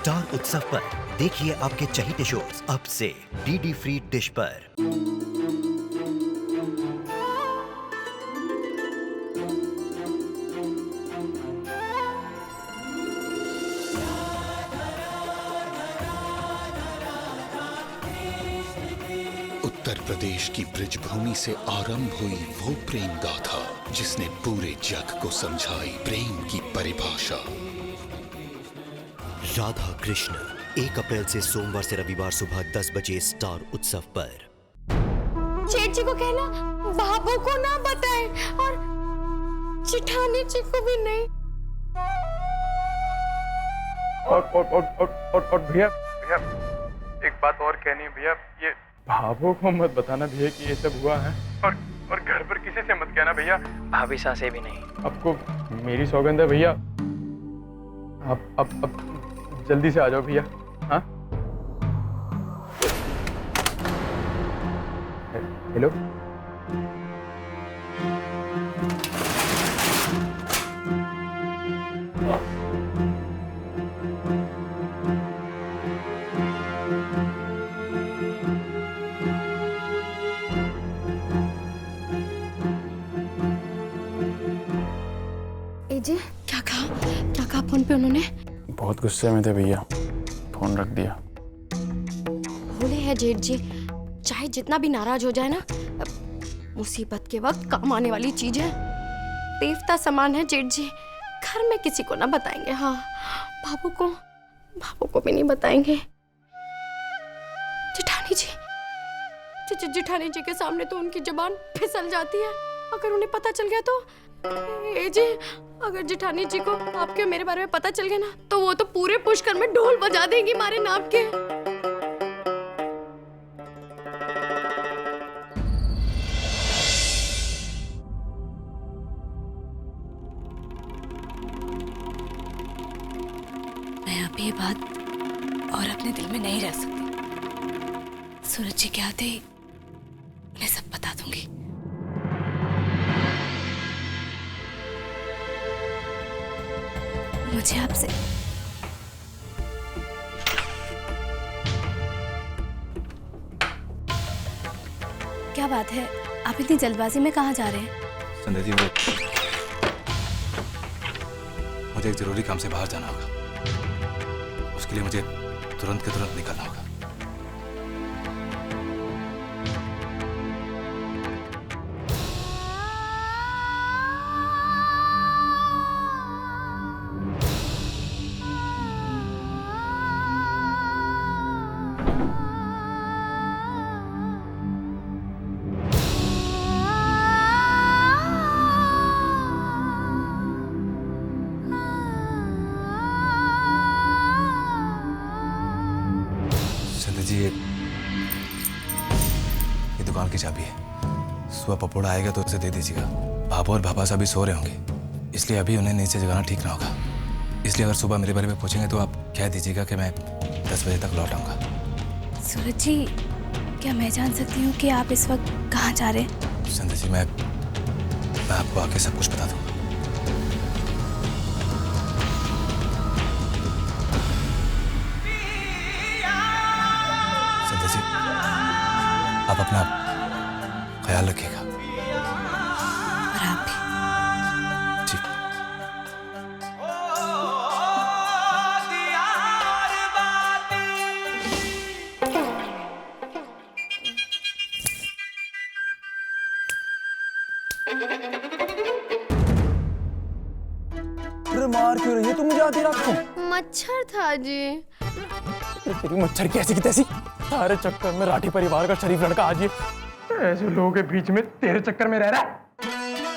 Star उत्सव पर देखिए आपके चहीते शोज अब से डीडी फ्री डिश पर। उत्तर प्रदेश की ब्रजभूमि से आरंभ हुई वो प्रेम गाथा जिसने पूरे जग को समझाई प्रेम की परिभाषा। राधा कृष्ण 1 अप्रैल से सोमवार से रविवार सुबह 10 बजे स्टार उत्सव पर। जेठ जी को कहना बाबू को ना बताएं और जेठानी जी को भी नहीं। और भैया एक बात और कहनी है भैया, ये भाभो को मत बताना भैया कि ये सब हुआ है, और घर पर किसी से मत कहना भैया। भाभी सासे भी नहीं। आपको मेरी सौगंध है भैया। अब जल्दी से आ जाओ भैया। हाँ हेलो जी क्या कहा फोन पे उन्होंने? बहुत गुस्से में थे भैया, फोन रख दिया। भोले है जेठ जी, चाहे जितना भी नाराज हो जाए ना, मुसीबत के वक्त काम आने वाली चीज है। देवता समान है जेठ जी, घर में किसी को ना बताएंगे। हाँ बाबू को भी नहीं बताएंगे। जेठानी जी जेठानी जी के सामने तो उनकी जुबान फिसल जाती है, अगर उन्हें पता चल गया तो। ए जी अगर जेठानी जी को आपके मेरे बारे में पता चल गया ना, तो वो तो पूरे पुष्कर में ढोल बजा देंगी हमारे नाम के। मैं अब ये बात और अपने दिल में नहीं रह सकती। सूरज जी के आते ही उन्हें सब बता दूंगी। मुझे आपसे क्या बात है, आप इतनी जल्दबाजी में कहाँ जा रहे हैं? संध्या जी मुझे एक जरूरी काम से बाहर जाना होगा, उसके लिए मुझे तुरंत के तुरंत निकलना होगा। जी ये दुकान की चाबी है, सुबह पपोड़ा आएगा तो उसे दे दीजिएगा। भाभो और भाभा अभी सो रहे होंगे, इसलिए अभी उन्हें नीचे जगाना ठीक ना होगा। इसलिए अगर सुबह मेरे बारे में पूछेंगे तो आप कह दीजिएगा कि मैं 10 बजे तक लौट आऊंगा। सूरज जी क्या मैं जान सकती हूँ कि आप इस वक्त कहाँ जा रहे हैं? संध्या जी मैं आपको आके सब कुछ बता दूंगा। आप अपना ख्याल रखिएगा। और आप भी। जी। अरे मार क्यों रही है तुम मुझे आधी रात को? मच्छर था जी। तेरी मच्छर की ऐसी की तैसी, सारे चक्कर में राठी परिवार का शरीफ लड़का आज ये ऐसे लोगों के बीच में तेरे चक्कर में रह रहा है।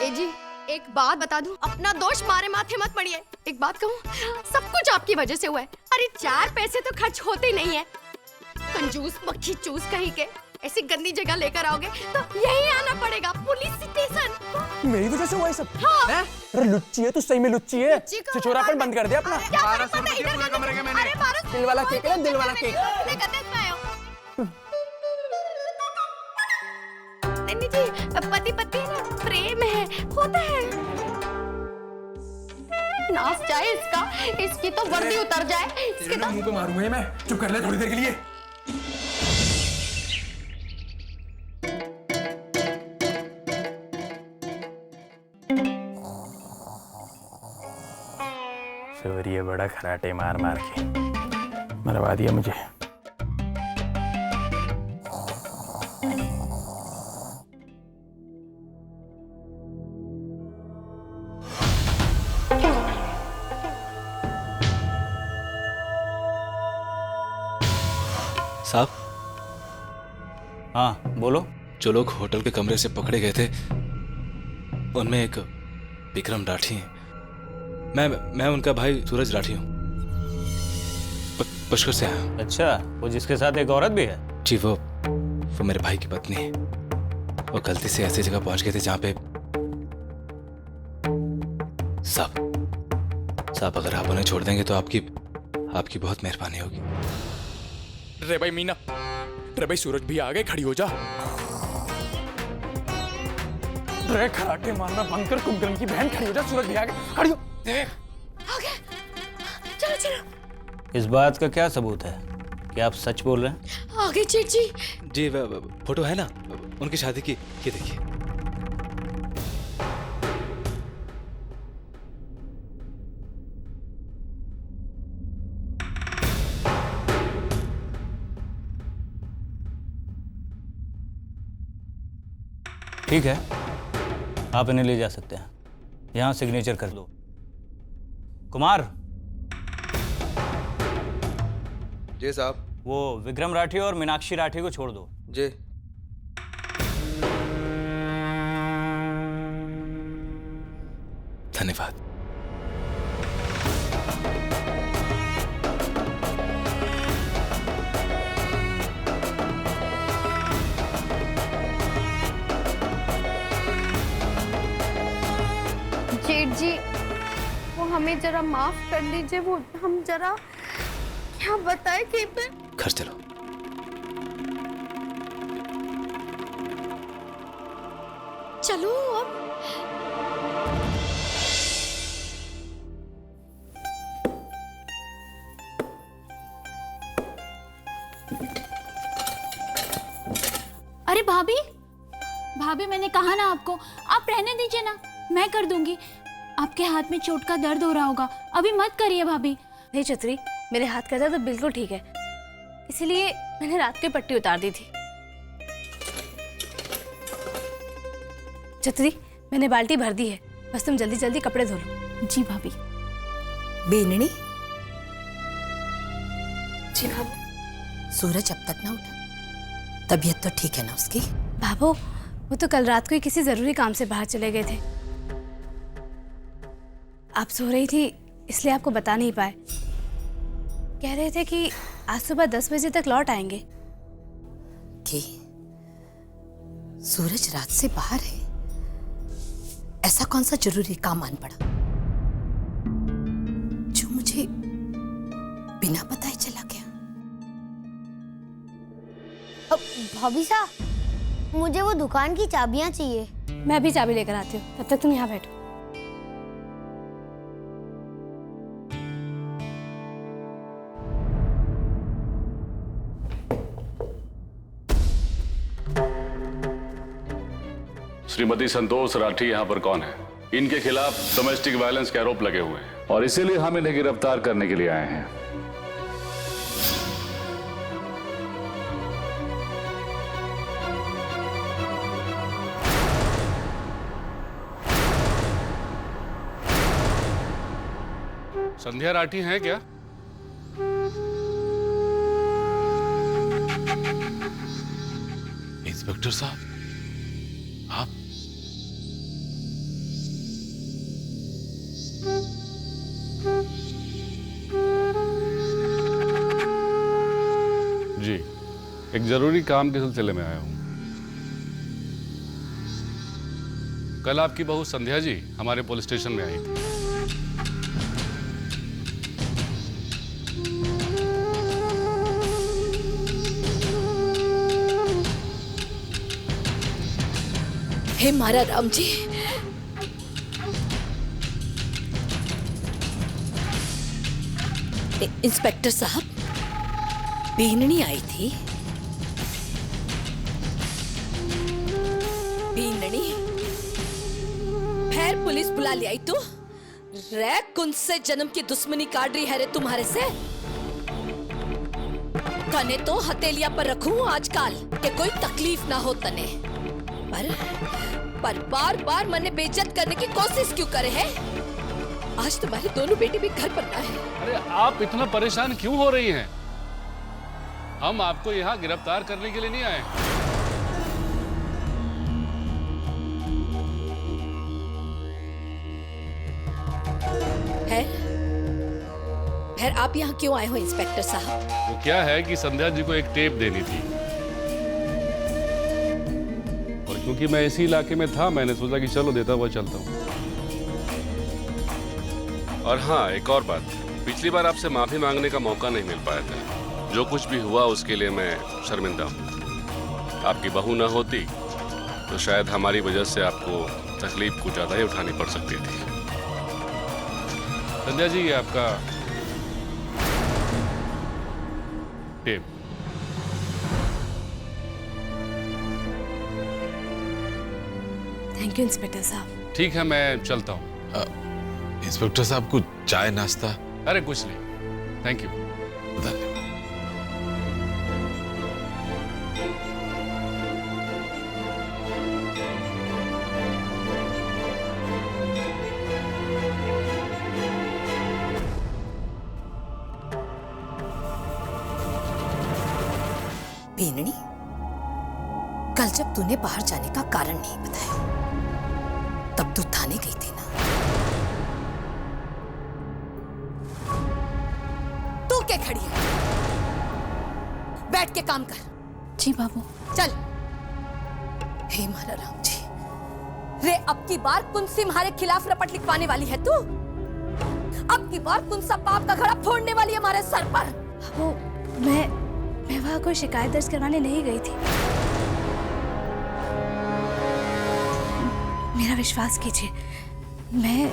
ए जी एक बात बता दूं, अपना दोष मारे माथे मत पड़िए। एक बात कहूं, सब कुछ आपकी वजह से हुआ है। अरे 4 पैसे तो खर्च होते ही नहीं है। कंजूस मक्खी चूस कहीं के ऐसी गंदी जगह लेकर आओगे तो यही आना पड़ेगा, पुलिस स्टेशन। मेरी वजह से हुआ है सब? हाँ। अरे लुच्ची है तू, सही में लुच्ची है। छिछोरापन बंद कर दे अपना। दिल वाला केक है, दिल वाला केक। नहीं जी पति पत्नी ना प्रेम है, होता है ना। नाश जाए इसका, इसकी तो वर्दी उतर जाए, इसकी तो मुंह पे मारूंगा ये मैं। चुप कर ले थोड़ी देर के लिए। सूर्य बड़ा खराटे मार मार के मरवा दिया मुझे। साहब, हाँ बोलो। जो लोग होटल के कमरे से पकड़े गए थे उनमें एक विक्रम राठी है। मैं उनका भाई सूरज राठी हूँ, पुष्कर से आया हूँ। अच्छा, वो जिसके साथ एक औरत भी है? जी, वो मेरे भाई की पत्नी है। वो गलती से ऐसी जगह पहुंच गए थे जहाँ पे साहब अगर आप उन्हें छोड़ देंगे तो आपकी बहुत मेहरबानी होगी। रे भाई मीना, रे भाई सूरज भी आ गए, खड़ी हो जा। रे खराटे मारना बंद कर, कुंभकर्ण की बहन खड़ी हो जा। सूरज भी आ गए, खड़ी हो। देख आ गया, चलो चलो। इस बात का क्या सबूत है कि आप सच बोल रहे हैं? आ गए जेठ जी। जी, फोटो है ना उनकी शादी की, ये देखिए। ठीक है, आप इन्हें ले जा सकते हैं। यहां सिग्नेचर कर दो। कुमार। जी साहब। वो विक्रम राठी और मीनाक्षी राठी को छोड़ दो। जी। धन्यवाद। जेठ जी, वो हमें जरा माफ कर लीजिए। वो हम जरा क्या बताए कि घर चलो। चलो अब। अरे भाभी, भाभी मैंने कहा ना आपको, आप रहने दीजिए ना, मैं कर दूंगी। आपके हाथ में चोट का दर्द हो रहा होगा, अभी मत करिए भाभी। नहीं चतुरी, मेरे हाथ का दर्द बिल्कुल ठीक है, इसीलिए मैंने रात की पट्टी उतार दी थी। चतुरी, मैंने बाल्टी भर दी है, बस तुम जल्दी जल्दी कपड़े धो लो। जी भाभी। बेननी, जी भाभी। सूरज अब तक ना उठा? तबीयत तो ठीक है ना उसकी? भाभो, वो तो कल रात को ही किसी जरूरी काम से बाहर चले गए थे। आप सो रही थी इसलिए आपको बता नहीं पाए। कह रहे थे कि आज सुबह 10 बजे तक लौट आएंगे। कि सूरज रात से बाहर है? ऐसा कौन सा जरूरी काम आन पड़ा जो मुझे बिना बताए चला गया? भाभी साहब, मुझे वो दुकान की चाबियां चाहिए। मैं अभी चाबी लेकर आती हूँ, तब तक तुम यहाँ बैठो। श्रीमती संतोष राठी यहाँ पर कौन है? इनके खिलाफ डोमेस्टिक वायलेंस के आरोप लगे हुए हैं और इसीलिए हम इन्हें गिरफ्तार करने के लिए आए हैं। संध्या राठी हैं क्या? इंस्पेक्टर साहब, आप? जी, एक जरूरी काम के सिलसिले में आया हूं। कल आपकी बहू संध्या जी हमारे पुलिस स्टेशन में आई थी। हे मारा राम जी, इंस्पेक्टर साहब, बीननी आई थी। बीननी, फिर पुलिस बुला ले आई तू? रे कुंज से जन्म की दुश्मनी काट रही है रे तुम्हारे से। कने तो हथेलिया पर रखूं आजकल कि कोई तकलीफ ना हो तने, पर बार बार मने बेइज्जत करने की कोशिश क्यों करे है? आज तुम्हारे दोनों बेटे भी घर पर ना है। अरे आप इतना परेशान क्यों हो रही हैं? हम आपको यहाँ गिरफ्तार करने के लिए नहीं आए। फिर आप यहाँ क्यों आए हो इंस्पेक्टर साहब? वो क्या है कि संध्या जी को एक टेप देनी थी, और क्योंकि मैं इसी इलाके में था, मैंने सोचा कि चलो देता हुआ चलता हूँ। और हाँ, एक और बात, पिछली बार आपसे माफी मांगने का मौका नहीं मिल पाया था। जो कुछ भी हुआ उसके लिए मैं शर्मिंदा हूँ। आपकी बहू ना होती तो शायद हमारी वजह से आपको तकलीफ कुछ ज्यादा ही उठानी पड़ सकती थी। संध्या जी, ये आपका टेप। थैंक यू इंस्पेक्टर साहब। ठीक है, मैं चलता हूँ। इंस्पेक्टर साहब, कुछ चाय नाश्ता? अरे कुछ नहीं, थैंक यू। धन्यवाद। बीननी, कल जब तूने बाहर जाने का कारण नहीं बताया, तब तू थाने गई थी ना? तू क्या खड़ी है? बैठ के काम कर। जी बाबू। चल। हे मारा राम जी, रे अब की बार कुंसी हमारे खिलाफ रपट लिखवाने वाली है तू? अब की बार कुंसा पाप का घड़ा फोड़ने वाली है हमारे सर पर? वो मैं वहाँ कोई शिकायत दर्ज करवाने नहीं गई थी। मेरा विश्वास कीजिए, मैं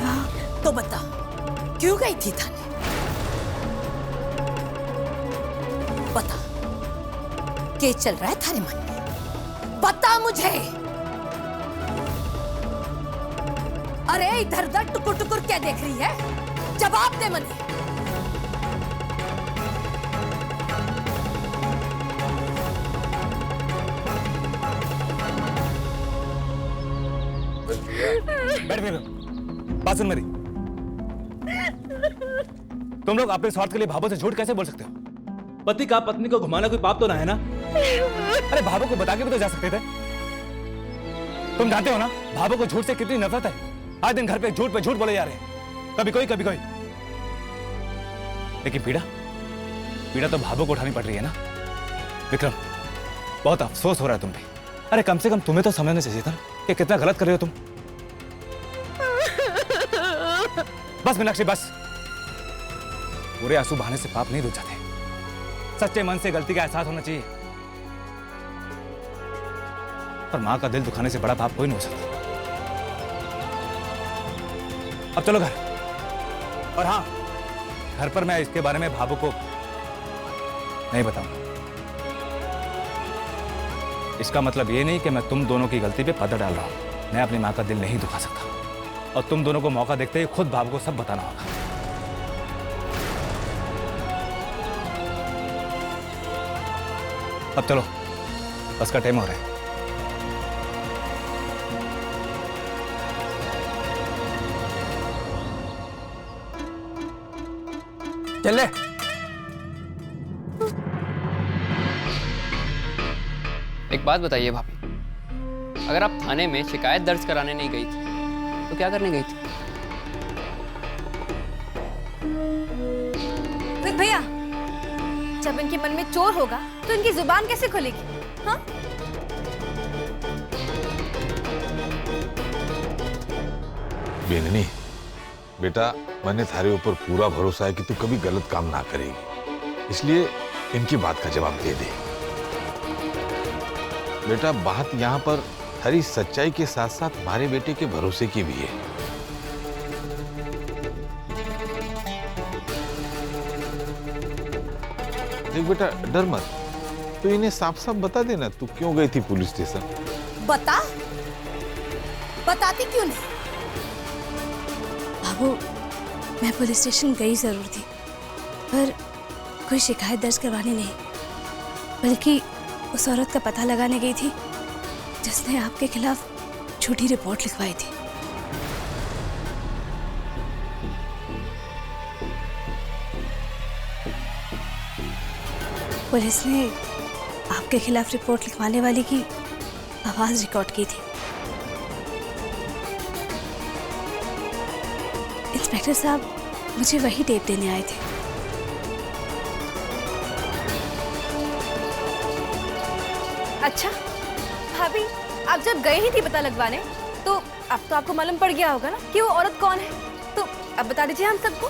वहाँ। तो बता, क्यों गई थी थाने? बता, क्या चल रहा है थारे मन में? बता मुझे। अरे इधर उधर टुकुर टुकुर क्या देख रही है? जवाब दे मने। बैठ मेरे, बात सुन मेरी। तुम लोग अपने स्वार्थ के लिए भाभो से झूठ कैसे बोल सकते हो? पति का पत्नी को घुमाना कोई पाप तो ना है ना? अरे भाभो को बता के भी तो जा सकते थे। तुम जानते हो ना भाभो को झूठ से कितनी नफरत है। आज दिन घर पे झूठ बोले जा रहे हैं, कभी कोई कभी कोई। लेकिन पीड़ा तो भाभो को उठानी पड़ रही है ना। विक्रम, बहुत अफसोस हो रहा है तुम पे। अरे कम से कम तुम्हें तो समझना चाहिए था कि कितना गलत कर रहे हो तुम। बस मीनाक्षी, बस। पूरे आंसू बहाने से पाप नहीं धुल जाते। सच्चे मन से गलती का एहसास होना चाहिए। पर मां का दिल दुखाने से बड़ा पाप कोई नहीं हो सकता। अब चलो घर। और हाँ, घर पर मैं इसके बारे में भाभो को नहीं बताऊंगा। इसका मतलब ये नहीं कि मैं तुम दोनों की गलती पे पर्दा डाल रहा हूं। मैं अपनी मां का दिल नहीं दुखा सकता, और तुम दोनों को मौका देखते ही खुद भाभो को सब बताना होगा। अब चलो, बस का टाइम हो रहा है। चल ले। एक बात बताइए भाभी, अगर आप थाने में शिकायत दर्ज कराने नहीं गई थी तो क्या करने गई थी? भैया, जब इनके मन में चोर होगा तो इनकी जुबान कैसे खुलेगी? हाँ? बेननी, बेटा, मैंने थारे ऊपर पूरा भरोसा है कि तू कभी गलत काम ना करेगी, इसलिए इनकी बात का जवाब दे दे। बेटा बात यहाँ पर हरी सच्चाई के साथ साथ हमारे बेटे के भरोसे की भी है। देख बेटा डर मत, तो इन्हें साफ साफ बता देना तू क्यों गई थी पुलिस स्टेशन। बताती क्यों नहीं? बाबू, मैं पुलिस स्टेशन गई जरूर थी, पर कोई शिकायत दर्ज करवाने नहीं, बल्कि उस औरत का पता लगाने गई थी जिसने आपके खिलाफ झूठी रिपोर्ट लिखवाई थी। पुलिस ने आपके खिलाफ रिपोर्ट लिखवाने वाली की आवाज रिकॉर्ड की थी। इंस्पेक्टर साहब मुझे वही टेप देने आए थे। अच्छा भाभी, आप जब गए ही थी पता लगवाने, तो अब तो आपको मालूम पड़ गया होगा ना कि वो औरत कौन है। तो अब बता दीजिए हम सबको।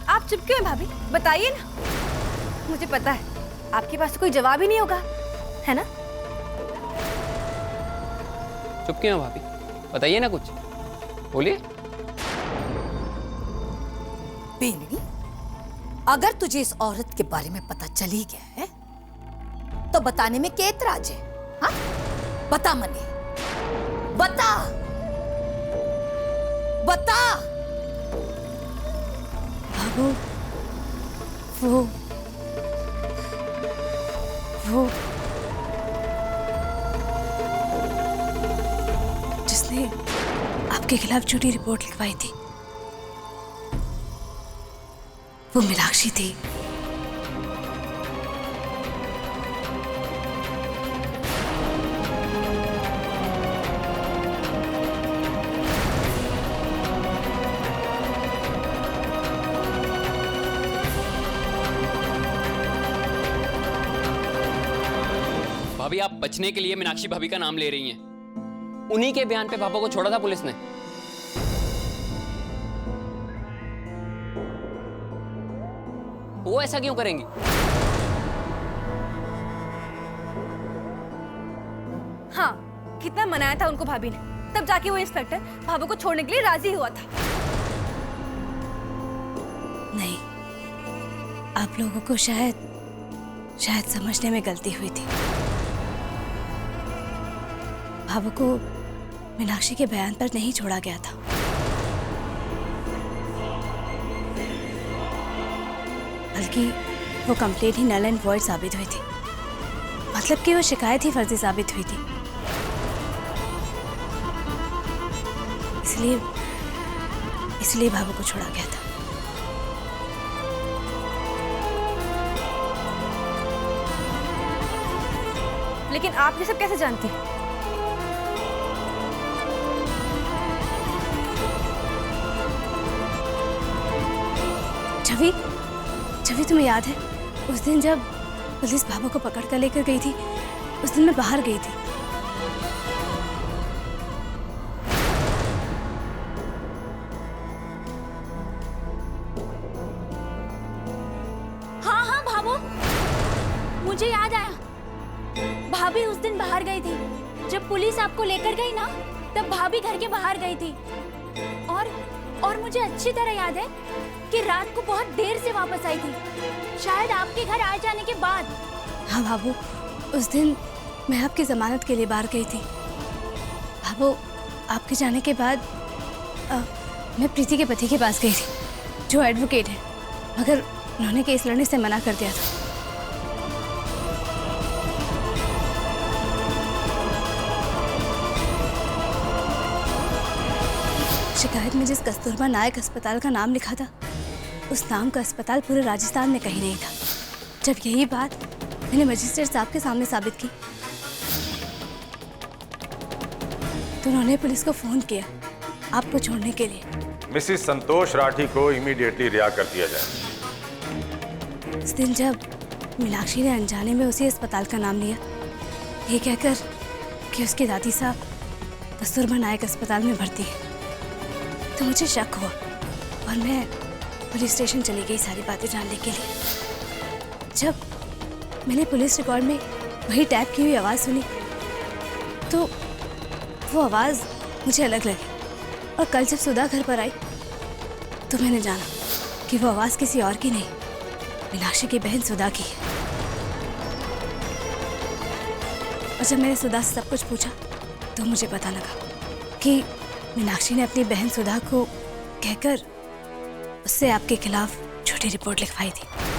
आप चुप क्यों हैं भाभी? बताइए ना। मुझे पता है आपके पास कोई जवाब ही नहीं होगा, है ना? चुप क्यों भाभी? बताइए ना कुछ, बोलिए। बेनी, अगर तुझे इस औरत के बारे में पता चल ही गया है तो बताने में क्या एतराज है? हाँ? बता मनी, बता बता। बाबू, वो जिसने आपके खिलाफ झूठी रिपोर्ट लिखवाई थी, वो मीनाक्षी थी। भाभी, आप बचने के लिए मीनाक्षी भाभी का नाम ले रही हैं। उन्हीं के बयान पे पापा को छोड़ा था पुलिस ने। वो ऐसा क्यों करेंगी? हाँ, कितना मनाया था उनको भाभी ने, तब जाके वो इंस्पेक्टर भाभी को छोड़ने के लिए राजी हुआ था। नहीं, आप लोगों को शायद समझने में गलती हुई थी। भाभू को मीनाक्षी के बयान पर नहीं छोड़ा गया था, बल्कि वो कंप्लेंट ही नल एंड वॉइड साबित हुई थी। मतलब कि वो शिकायत ही फर्जी साबित हुई थी। इसलिए भाभू को छोड़ा गया था। लेकिन आप ये सब कैसे जानती हैं? छवि, तुम्हें याद है उस दिन जब पुलिस भाभू को पकड़ कर लेकर गई थी? उस दिन मैं बाहर गई थी। हाँ भाभू, मुझे याद आया। भाभी उस दिन बाहर गई थी। जब पुलिस आपको लेकर गई ना, तब भाभी घर के बाहर गई थी। और मुझे अच्छी तरह याद है कि रात को बहुत देर से वापस आई थी, शायद आपके घर आ जाने के बाद। हाँ बाबू, उस दिन मैं आपकी जमानत के लिए बाहर गई थी। बाबू, आपके जाने के बाद मैं प्रीति के पति के पास गई थी, जो एडवोकेट है, मगर उन्होंने केस लड़ने से मना कर दिया था। शिकायत में जिस कस्तूरबा नायक अस्पताल का नाम लिखा था, उस नाम का अस्पताल पूरे राजस्थान में कहीं नहीं था। जब यही बात मैंने मजिस्ट्रेट साहब के सामने साबित की, तो उन्होंने पुलिस को फोन किया आपको छोड़ने के लिए। मिसिस संतोष राठी को इमीडिएटली रिहा कर दिया जाए। उस दिन जब मीनाक्षी ने अनजाने में उसी अस्पताल का नाम लिया, ये कहकर कि उसकी दादी साहब कस्तूरबा नायक अस्पताल में भर्ती है, तो मुझे शक हुआ और मैं पुलिस स्टेशन चली गई सारी बातें जानने के लिए। जब मैंने पुलिस रिकॉर्ड में वही टैप की हुई आवाज़ सुनी तो वो आवाज़ मुझे अलग लगी, और कल जब सुधा घर पर आई तो मैंने जाना कि वो आवाज़ किसी और की नहीं, मीनाक्षी की बहन सुधा की है। और जब मैंने सुधा से सब कुछ पूछा तो मुझे पता लगा कि मीनाक्षी ने अपनी बहन सुधा को कहकर उससे आपके खिलाफ झूठी रिपोर्ट लिखवाई थी।